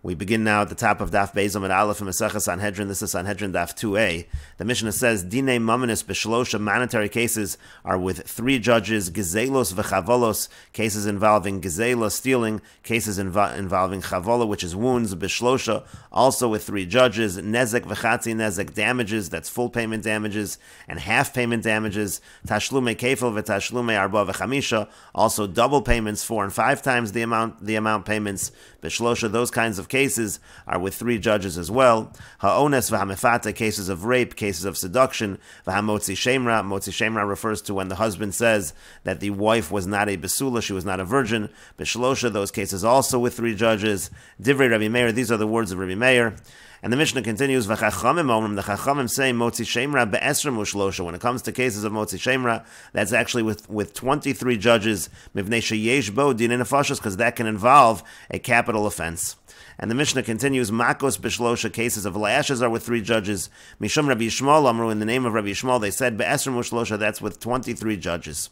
We begin now at the top of Daf Bezom and Aleph and Mesechet Sanhedrin. This is Sanhedrin Daf 2a. The Mishnah says, Dinei Mamanis B'Shlosha, monetary cases are with 3 judges, Gezelos v'Chavolos, cases involving Gezela, stealing, cases involving Chavola, which is wounds, B'Shlosha, also with 3 judges, Nezek v'Chatzi Nezek, damages, that's full payment damages, and half payment damages, Tashlume Kefil v'Tashlume Arba v'Chamisha, also double payments, 4 and 5 times the amount payments, B'Shlosha, those kinds of cases are with 3 judges as well. Ha'ones v'hamefata, cases of rape, cases of seduction. V'hamotzi shemra, motzi shemra refers to when the husband says that the wife was not a besula, she was not a virgin. B'shlosha, those cases also with 3 judges. Divrei Rabbi Meir, these are the words of Rabbi Meir. And the Mishnah continues, V'chachamim omrim, the Chachamim say, Motzi Shemra be'esrim u'shlosha. When it comes to cases of Motzi Shemra, that's actually with 23 judges, mivnei sheyesh bo dinei nefashos, because that can involve a capital offense. And the Mishnah continues, Makos b'shlosha, cases of lashes are with 3 judges. Mishum Rabbi Yishmael amru, in the name of Rabbi Yishmael, they said, be'esrim u'shlosha, that's with 23 judges.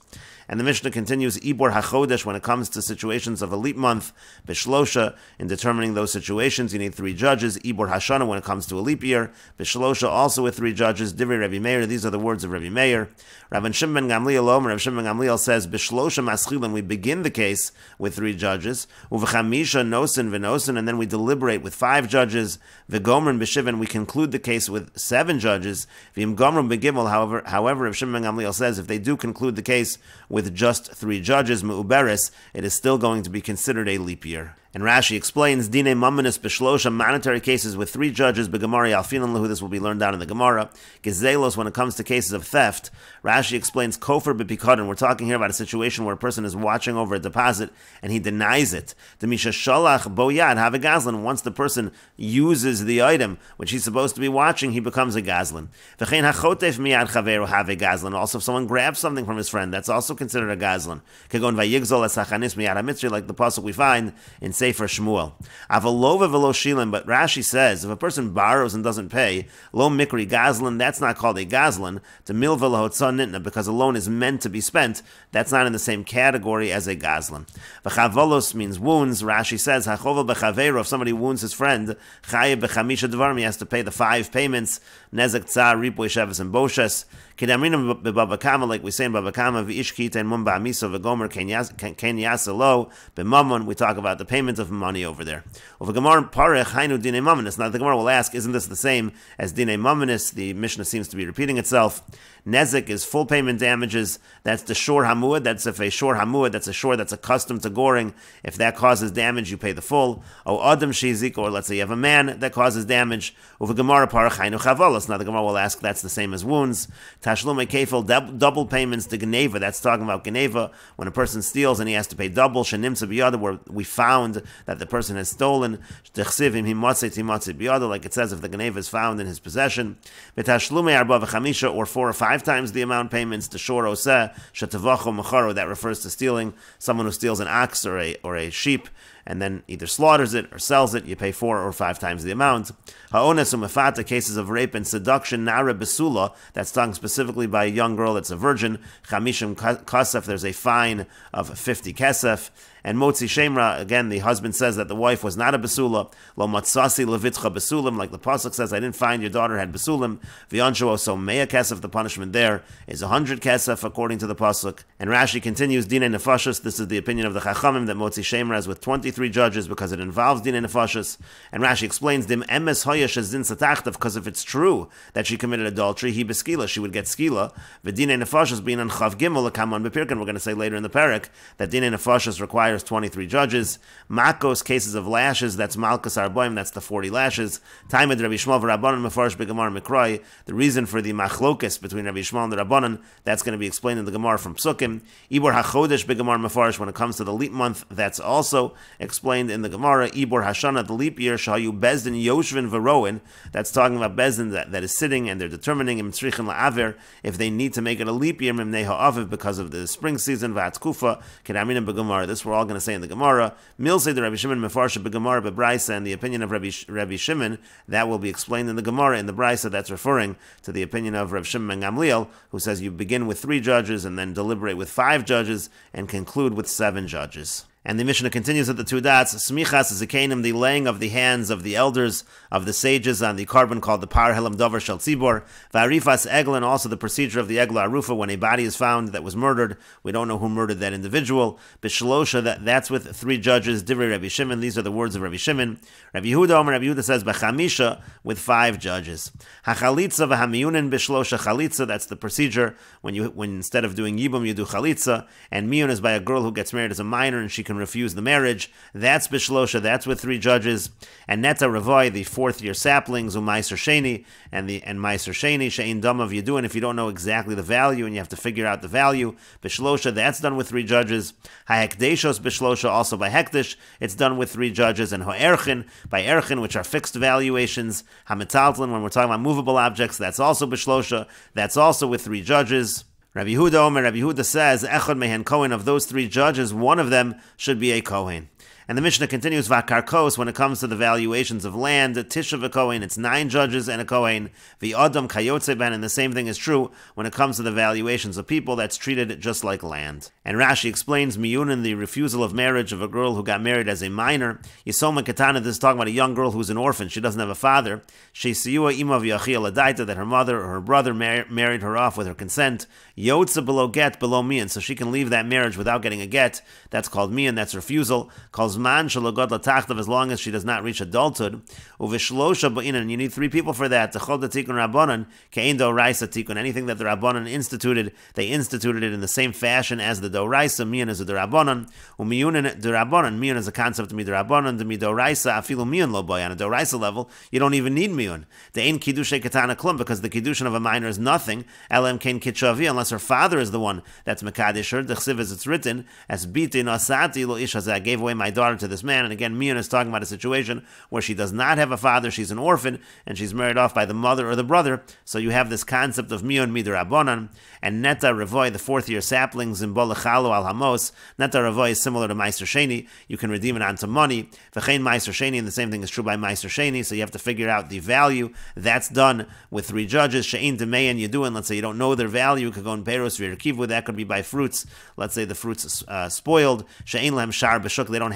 And the Mishnah continues, Ibor HaChodesh, when it comes to situations of a leap month, B'Shlosha, in determining those situations, you need 3 judges. Ibor HaShana, when it comes to a leap year, B'Shlosha, also with 3 judges. Divrei Rabbi Meir, these are the words of Rabbi Meir. Rav Shimon ben Gamliel Omer, Rav Shimon ben Gamliel says, B'Shlosha Maschilim, we begin the case with 3 judges. Uv'chamisha Nosin v'Nosin, and then we deliberate with 5 judges. V'Gomer B'Shivin, we conclude the case with 7 judges. V'im Gomer B'Gimel, however, Rav Shimon ben Gamliel says, if they do conclude the case with just 3 judges, Me'uberes, it is still going to be considered a leap year. And Rashi explains, Dinei Mamanis B'Shlosha, monetary cases with 3 judges, B'Gemara Alfinan Lahu, this will be learned down in the Gemara. Gezelos, when it comes to cases of theft, Rashi explains, Kofer B'Pikadon, we're talking here about a situation where a person is watching over a deposit and he denies it. Demisha Shalach Boyad Have a Gazlan, once the person uses the item which he's supposed to be watching, he becomes a Gazlan. V'chein HaChotef Miyad Chaveru Have a Gazlan, also if someone grabs something from his friend, that's also considered a Gazlan. Kegon Vayigzol Esachanis Miyad HaMitzri, like the pasuk we find in Sefer Shmuel. Avalova velo shilim, but Rashi says if a person borrows and doesn't pay, lo mikri gazlan, that's not called a gazlan. To mil velo nitna, because a loan is meant to be spent, that's not in the same category as a gazlan. V'chavolos means wounds. Rashi says hachova b'chaveiro, if somebody wounds his friend, chayev b'chamisha dvarim, he has to pay the 5 payments. Nezek tzar ripoy sheves and boshes. Kedamrinim b'Bava Kama, like we say in Bava Kama, v'ishkita and mum ba'amisa v'gomer ken yasalo b'mamon, we talk about the payment of money over there. Over Gemara parech hainu dinei mamanis. Now the Gemara will ask, isn't this the same as dinei mamanis? The Mishnah seems to be repeating itself. Nezek is full payment damages. That's the shor hamuad. That's if a shor hamuad, that's a shor that's accustomed to goring. If that causes damage, you pay the full. O adam shizik, or let's say you have a man that causes damage. Over Gemara parech hainu chavolos. Now the Gemara will ask, that's the same as wounds. Tashlume kefil, double payments to Geneva. That's talking about Geneva, when a person steals and he has to pay double. Shenimsa biyada, where we found that the person has stolen. Like it says, if the Geneva is found in his possession. Betashlume arba v'chamisha, or 4 or 5 times the amount payments to shor oseh shetavacho macharo. That refers to stealing. Someone who steals an ox or a sheep and then either slaughters it or sells it, you pay 4 or 5 times the amount. Ha'ones u'mefata, cases of rape and seduction, nara besula, that's done specifically by a young girl that's a virgin. Chamishim kasef, there's a fine of 50 kesef. And motzi shemra, again, the husband says that the wife was not a besula. Lo matzasi levitcha besulim, like the pasuk says, I didn't find your daughter had besulim. V'yansho so mea kesef, the punishment there is 100 kesef according to the pasuk. And Rashi continues, dinei nefashos, this is the opinion of the Chachamim, that motzi shemra is with 23 judges because it involves dinei nefashos. And Rashi explains, dim emes hoyesh zin satachtav, because if it's true that she committed adultery, he beskila, she would get skila. V'dinei nefashos being on chav gimel kaman bepirkan, we're going to say later in the parak that dinei nefashos requires 23 judges. Makos, cases of lashes, that's malchus arboim, that's the 40 lashes. Taimad Rabbi Yishmael v'Rabbanan mefarish b'Gemara Mikrai. The reason for the machlokes between Rabbi Yishmael and the Rabbanan, that's going to be explained in the Gemara from Psukim. Ibor hachodesh b'Gemara mefarish, when it comes to the leap month, that's also explained in the Gemara. Ibor hashana, the leap year, shayu bezdin yoshvin v'roin, that's talking about bezdin that is sitting and they're determining im tzrichin la'aver, if they need to make it a leap year mimnei ha'aviv, because of the spring season, v'atzkufa kedaminim b'Gemara. This we're all going to say in the Gemara. Milsei the Rabbi Shimon mefarsha b'Gemara b'Braisa, and the opinion of Rabbi Shimon, that will be explained in the Gemara. In the Braisa, that's referring to the opinion of Rabbi Shimon ben Gamliel, who says you begin with 3 judges and then deliberate with 5 judges and conclude with 7 judges. And the Mishnah continues at the two dots. Smichas zikanim, the laying of the hands of the elders, of the sages on the carbon called the par helam dover shel tzibor. V'arifas egel, and also the procedure of the egel arufa when a body is found that was murdered. We don't know who murdered that individual. B'shlosha, that's with 3 judges. Divrei Rabbi Shimon, these are the words of Rabbi Shimon. Rabbi Yehuda says b'chamisha, with 5 judges. Hachalitza v'hamiyunin b'shlosha chalitza, that's the procedure when instead of doing yibum you do chalitza, and miyun is by a girl who gets married as a minor and she can refuse the marriage. That's b'shlosha, that's with 3 judges. And neta ravoy, the 4th-year saplings, umaiser sheni, and maiser sheni, she'in dam of yidun, if you don't know exactly the value and you have to figure out the value. B'shlosha, that's done with 3 judges. Ha'hekdeshos b'shlosha, also by hekdesh, it's done with 3 judges. And ha'erchin, by erchin, which are fixed valuations. Ha'metaltlin, when we're talking about movable objects, that's also b'shlosha, that's also with 3 judges. Rabbi Yehuda says, Echad mehen Kohen, of those 3 judges, one of them should be a Kohen. And the Mishnah continues, Vakarkos, when it comes to the valuations of land, Tisha v'Kohen, it's 9 judges and a Kohen. The Adam Kayotze ben, and the same thing is true when it comes to the valuations of people, that's treated just like land. And Rashi explains, Miyunin, the refusal of marriage of a girl who got married as a minor. Yisoma Katana, this is talking about a young girl who's an orphan, she doesn't have a father. Sheisiyua ima v'yachia ladaita, that her mother or her brother married her off with her consent. Yotze below get, below mian, so she can leave that marriage without getting a get. That's called mian, that's refusal. Calls man shalogod latachtav, as long as she does not reach adulthood. Uvishlosha ba'inan, you need 3 people for that. Techol tikun rabbanan, kein doraisa tikun. Anything that the rabbanan instituted, they instituted it in the same fashion as the doraisa. Mian is the rabbanan. Umiyunin rabbanan. Mian is a concept of midrabbanan. The midoraisa afilu mian lo boy. On a doraisa level, you don't even need mian. The ein kiddushay katana klum, because the kiddushin of a minor is nothing. Elam kein kitchavi, unless her father is the one that's mekadesh her. The chsiv, as it's written, as bitin asati lo ish hazeh, I gave away my daughter to this man. And again, Mian is talking about a situation where she does not have a father, she's an orphan, and she's married off by the mother or the brother. So you have this concept of Mian midrabanan. And Neta Revoy, the 4th-year saplings in Bolachalo al Hamos. Neta Revoy is similar to Meiser Sheni. You can redeem it onto money. V'chein Meiser Sheni, and the same thing is true by Meiser Sheni. So you have to figure out the value. That's done with 3 judges. She'in Demeyan Yeduin. Let's say you don't know their value. You could go in Peros V'Yerkivu. That could be by fruits. Let's say the fruits spoiled. She'in Lehem Shar B'Shuk. They don't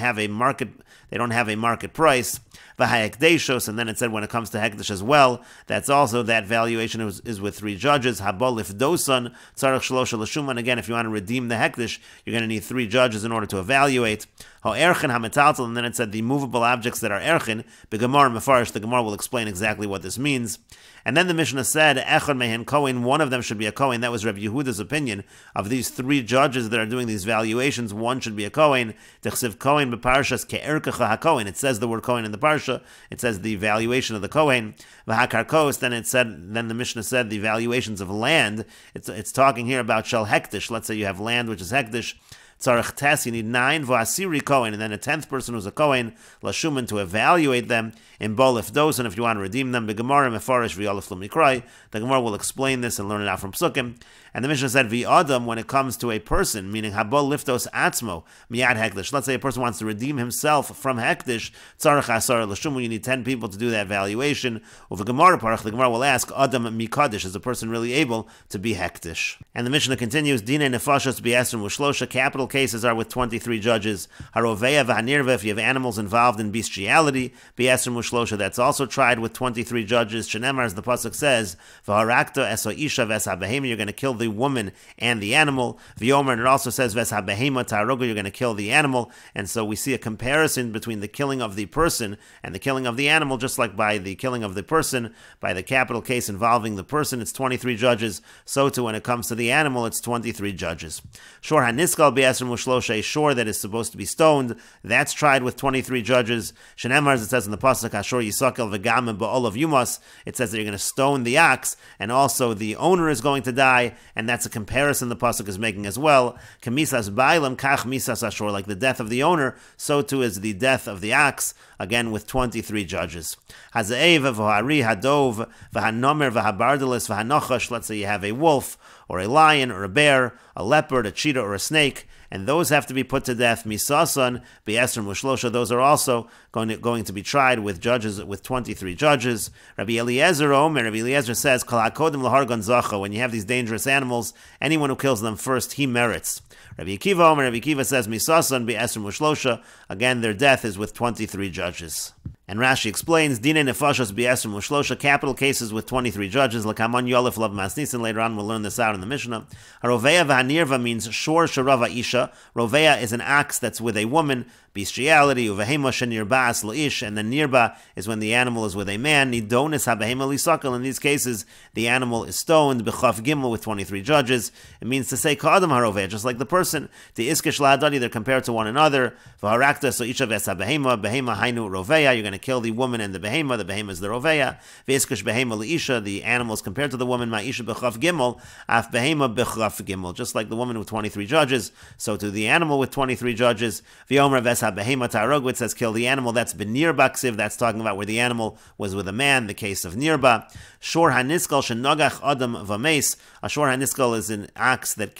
have a market price. V'ha'ekdeshos, and then it said when it comes to hekdesh as well, that's also, that valuation is with 3 judges. Habol if dosan tzarech shlosha l'shuman. Again, if you want to redeem the hekdesh, you're going to need 3 judges in order to evaluate. Ha'erchin ha'metaltel, and then it said the movable objects that are erchin. B'gemar mefarish, the Gemara will explain exactly what this means. And then the Mishnah said, Echad mehen Kohen, one of them should be a Kohen. That was Rabbi Yehuda's opinion. Of these 3 judges that are doing these valuations, one should be a Kohen. Techsiv Kohen b'parshas ke'erkecha ha-Kohen. It says the word Kohen in the parsha. It says the valuation of the Kohen. V'hakarkos, then the Mishnah said the valuations of land. It's talking here about shel hektish. Let's say you have land which is hektish. Tzarech tes, you need 9 v'asiri Kohen, and then a 10th person who's a Kohen, Lashuman, to evaluate them in Bolif Dos, and if you want to redeem them, B'Gemara Mefarish V'Yolif L'Mikrai. The Gemara will explain this and learn it out from Psukim. And the Mishnah said, V'Adam, when it comes to a person, meaning Habol Liftos Atzmo, Miyad Hekdish. Let's say a person wants to redeem himself from Hekdish, Tzarech Asar L'Shumu, you need 10 people to do that valuation. Of Gemara Parach, the Gemara will ask, Adam Mikadish, is a person really able to be Hekdish? And the Mishnah continues, Dine Nefashos B'Yesrim U'Shlosha, capital cases are with 23 judges. Haroveya V'Hanirva, if you have animals involved in bestiality, B'Yesrim U'Shlosha, that's also tried with 23 judges. Shenemar, as the pasuk says, V'Harakta Eso Isha V'Eshabehema, you're going to kill the woman and the animal. V'Yomer, and it also says V'Eshabehema Taroga, you're going to kill the animal. And so we see a comparison between the killing of the person and the killing of the animal, just like by the killing of the person, by the capital case involving the person, it's 23 judges. So too, when it comes to the animal, it's 23 judges. Shor Haniskal B'Yesrim U'Shlosha, a shore that is supposed to be stoned, that's tried with 23 judges. Shenemar, as it says in the pasuk, Ashor Yisakel V'Gamim Ba'ol of Yumas, it says that you're going to stone the ox, and also the owner is going to die, and that's a comparison the pasuk is making as well. Kamisas Bailam Kach Misas Ashor, like the death of the owner, so too is the death of the ox, again with 23 judges. Hazaev V'Hari Hadov V'Hanomer V'Habardalis V'Hanochash, let's say you have a wolf, or a lion, or a bear, a leopard, a cheetah, or a snake, and those have to be put to death. Misasan, Be'esrim Ushlosha, those are also going to be tried with judges, with 23 judges. Rabbi Eliezer says, Kol HaKodim L'Hargon Zacha, when you have these dangerous animals, anyone who kills them first, he merits. Rabbi Akiva says, Misasan, Be'esrim Ushlosha, again, their death is with 23 judges. And Rashi explains, Dine Nefashos B'Esrim Ushlosha, capital cases with 23 judges. L'kamon Yolef Lav Masnisin. Later on, we'll learn this out in the Mishnah. Roveya v'hanirva means shor sharava isha. Roveya is an axe that's with a woman. Bestiality, uvehema shenir ba'as la'ish, and then nirba is when the animal is with a man. Nidonis habehema lisakal. In these cases, the animal is stoned. B'chaf gimel with 23 judges. It means to say kadam haroveya, just like the person. The iskish la'adadi, they're compared to one another. V'harakta so isha ves habehema, behema hainu roveya. You're going to kill the woman and the behema is the roveya. V'iskish behema laisha, the animal is compared to the woman. Ma'isha b'chaf gimel, af behema b'chaf gimel, just like the woman with 23 judges. So to the animal with 23 judges. V'yomer ves behema tarog, it says kill the animal. That's benirba ksiv. That's talking about where the animal was with a man. The case of nirba. Shor haniskal shenogach adam vames. A shor haniskal is an axe that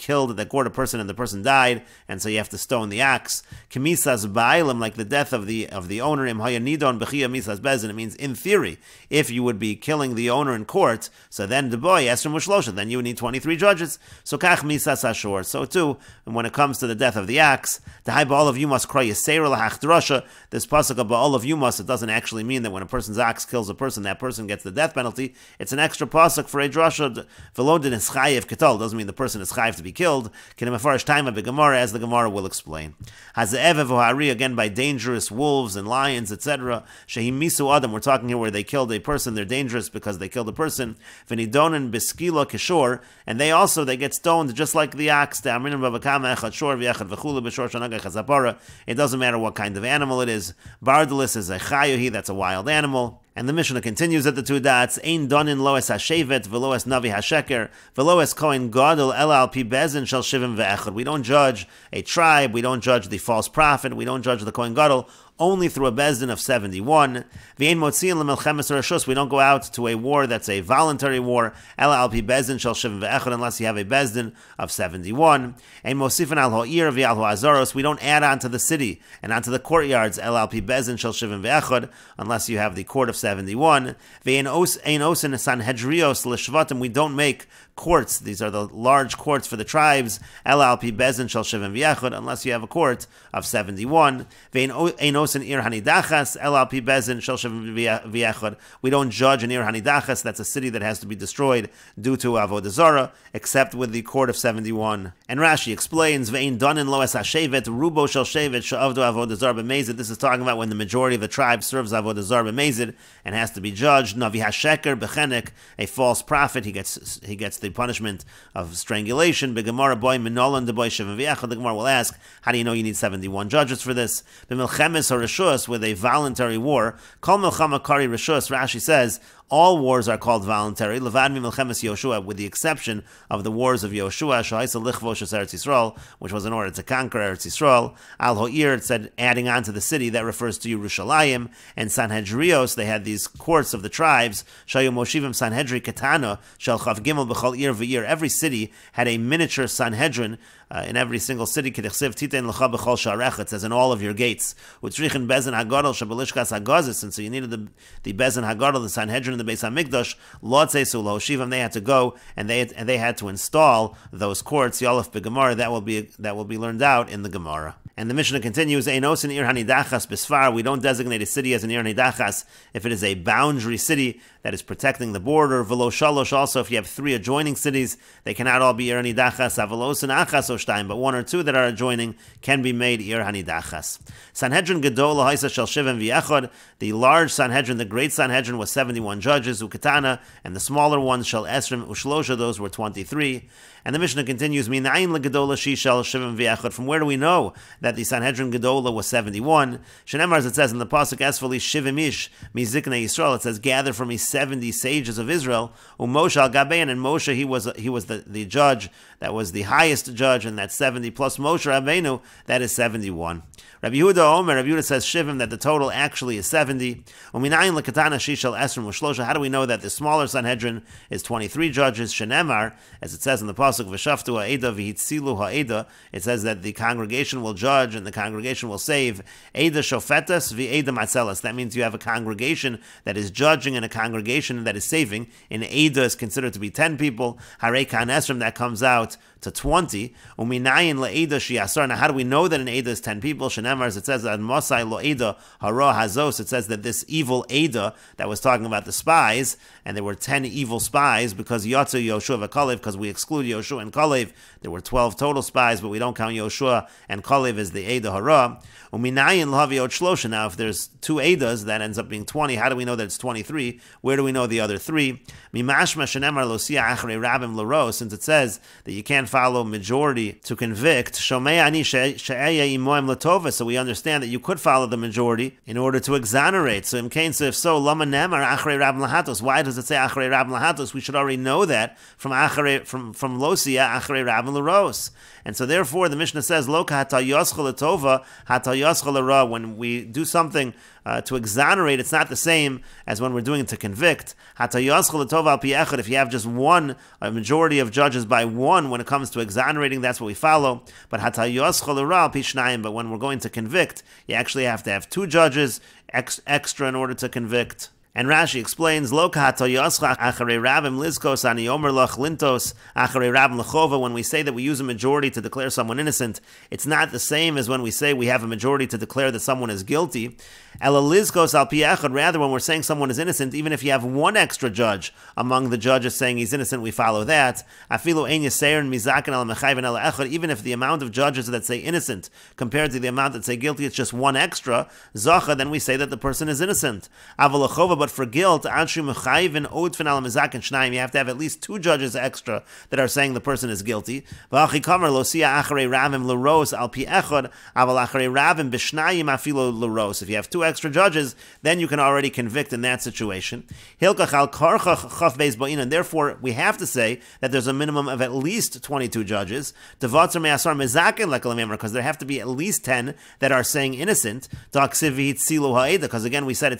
gored a person and the person died, and so you have to stone the axe. Kemisas ba'ilim, like the death of the owner. Im haya nidon b'chia misas bezin. It means in theory, if you would be killing the owner in court, so then the boy esrim ushlosha, then you would need 23 judges. So kach misas ashor. So too, when it comes to the death of the axe, the high all of you must cry yisera lahachdrasha. This pasuk of all of you must, it doesn't actually mean that when a person's axe kills a person, that person gets the death penalty. It's an extra pasuk for a drasha. Velodin is chayiv ketal, doesn't mean the person is chayiv to be killed. Kinemafarish time of the Gemara, as the Gemara will explain. Haze'ev v'hari, again by dangerous wolves and lions, etc. Shehim misu adam, we're talking here where they killed a person. They're dangerous because they killed a person. V'nidonin beskila kishor, and they get stoned just like the axe. It doesn't matter what kind of animal it is. Bardalis is a chayuhi, that's a wild animal. And the Mishnah continues at the two dots. Ein donin loes hashevet veloes navi hasheker veloes kohen gadol el al pi bezin shel shivim ve'echad. We don't judge a tribe. We don't judge the false prophet. We don't judge the kohen gadol. Only through a bezdin of 71. V'ein motziin lemelchemes rashus. We don't go out to a war that's a voluntary war. El al pi bezdin shel shivim ve'echad, unless you have a bezdin of 71. Ein mosifin al ha'ir v'al ha'azaros. We don't add on to the city and onto the courtyards. El al pi bezdin shel shivim ve'echad, unless you have the court of 71. V'ein osin sanhedrios l'shvatim. We don't make courts. These are the large courts for the tribes. El al pi bezdin shel shivim ve'echad, unless you have a court of 71. V'ein osin ir hanidachas el al pi bezdin shel shivim ve'echad. We don't judge an ir hanidachas. That's a city that has to be destroyed due to avodah zarah, except with the court of 71. And Rashi explains, Ve'ein donin loes hashevet rubo shel shevet she'avdu avodah zarah b'mezid. This is talking about when the majority of the tribe serves avodah zarah b'mezid and has to be judged. Navi hasheker b'chenek, a false prophet, he gets the punishment of strangulation. B'gemara boy minolan de boy shivim ve'echad. The Gemara will ask, how do you know you need 71 judges for this? B'milchemes or reshus, with a voluntary war. Kol milchama kari reshus. Rashi says all wars are called voluntary. Levad mi milchemes Yoshua, with the exception of the wars of Yoshua, shaisa lichvosh Eretz Yisrael, which was in order to conquer Eretz Yisrael. Al ho'ir, it said adding on to the city, that refers to Yerushalayim. And Sanhedrios, they had these courts of the tribes. Shayu moshivim Sanhedri katana shel chav gimel b'chol ir v'ir. Every city had a miniature Sanhedrin. In every single city, it says in all of your gates. And so you needed the Bezin Hagadol, the Sanhedrin, and the Beis Hamikdash. They had to go and they had to install those courts. Yolef beGemara, that will be learned out in the Gemara. And the Mishnah continues, Einos in Ir Hanidachas Bisfar. We don't designate a city as an Ir Hanidachas if it is a boundary city that is protecting the border. Velo Shalosh, also if you have 3 adjoining cities, they cannot all be Ir Hanidachas. Avalos and Achas Oshtaim, but 1 or 2 that are adjoining can be made Ir Hanidachas. Sanhedrin Gedol Haisa Shel Shivim V'Echad. The large Sanhedrin, the great Sanhedrin, was 71 judges, Ukatana, and the smaller ones, Shel Esrim Ushlosha, those were 23. And the Mishnah continues, Minayin leGedola Shishal Shivim V'Echad. From where do we know that the Sanhedrin Gedola was 71? Shenemar, as it says in the pasuk, Esfali Shivim Ish Miziknei Yisrael. It says, gather for me 70 sages of Israel. Moshe al Gabein, and Moshe, he was the judge that was the highest judge. and that's 70, plus Moshe Rabbeinu, that is 71. Rabbi Yehuda Omer, Rabbi Yehuda says Shivim, that the total actually is 70. Uminayin lekatana shishal esrim u'shlosha. How do we know that the smaller Sanhedrin is 23 judges? Shenemar, as it says in the pasuk, v'shaftu ha'eda v'hitzilu ha'eda. It says that the congregation will judge and the congregation will save. Eda shofetas v'eda matzelas. That means you have a congregation that is judging and a congregation that is saving. In Eda is considered to be 10 people. Harei kan esrim, that comes out to 20. Uminayin le'eda shi'asar. Now, how do we know that an Eda is 10 people? Shenemar, as it says, ad mosai lo Eda hara hazos. It says that this evil Eda that was talking about the spies, and there were 10 evil spies because Yatzu, Yoshua, Kalev, because we exclude Yoshua and Kalev. There were 12 total spies, but we don't count Yoshua and Kalev as the Eda hara. Uminayin l'haviot shlosha. Now, if there's 2 Edas, that ends up being 20. How do we know that it's 23? Where do we know the other 3? Mimashma shenemar lo sia achrei rabim l'ro. Since it says that you can't follow majority to convict, shomei ani she'eya imoim l'tova. So we understand that you could follow the majority in order to exonerate. So if so, lama nemar achrei rabim lahatos. Why does it say achrei rabim lahatos? We should already know that from lo sia achrei rabim l'ros. And so therefore, the Mishnah says, lo hata yoschel l'tova, hata yoschel l'ra. When we do something to exonerate, it's not the same as when we're doing it to convict. Hata yoschel l'tova al pi echad. If you have just a majority of judges by 1, when it comes to exonerating, that's what we follow. But hata yoschel l'ra al pi shnayim. But when we're going to convict, you actually have to have 2 judges extra in order to convict. And Rashi explains, Lo kahato yoscha acharei rabim lizkos ani omer lach lintos acharei rabim lechova. When we say that we use a majority to declare someone innocent, it's not the same as when we say we have a majority to declare that someone is guilty. Ela lizkos al pi echad. Rather, when we're saying someone is innocent, even if you have 1 extra judge among the judges saying he's innocent, we follow that. Afilu ein yaserin mizaken al mechayven el echad. Even if the amount of judges that say innocent compared to the amount that say guilty, it's just 1 extra, zacha, then we say that the person is innocent. Aval lechova, but for guilt, you have to have at least 2 judges extra that are saying the person is guilty. If you have 2 extra judges, then you can already convict in that situation. And therefore, we have to say that there's a minimum of at least 22 judges, because there have to be at least 10 that are saying innocent. Because again, we said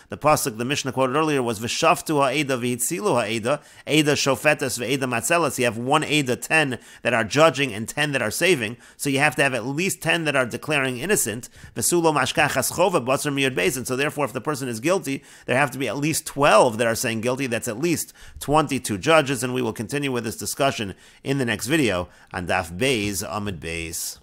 the pasuk, the Mishnah quoted earlier, was v'shaftu ha'eda v'hitzilu ha'eda, eda shofetas v'eda matzelas. You have 1 eda, 10 that are judging and 10 that are saving. So you have to have at least 10 that are declaring innocent. V'sulo mashkachas chova b'atzer miyud beis. And so therefore, if the person is guilty, there have to be at least 12 that are saying guilty. That's at least 22 judges. And we will continue with this discussion in the next video on Daf Beis Amud Beis.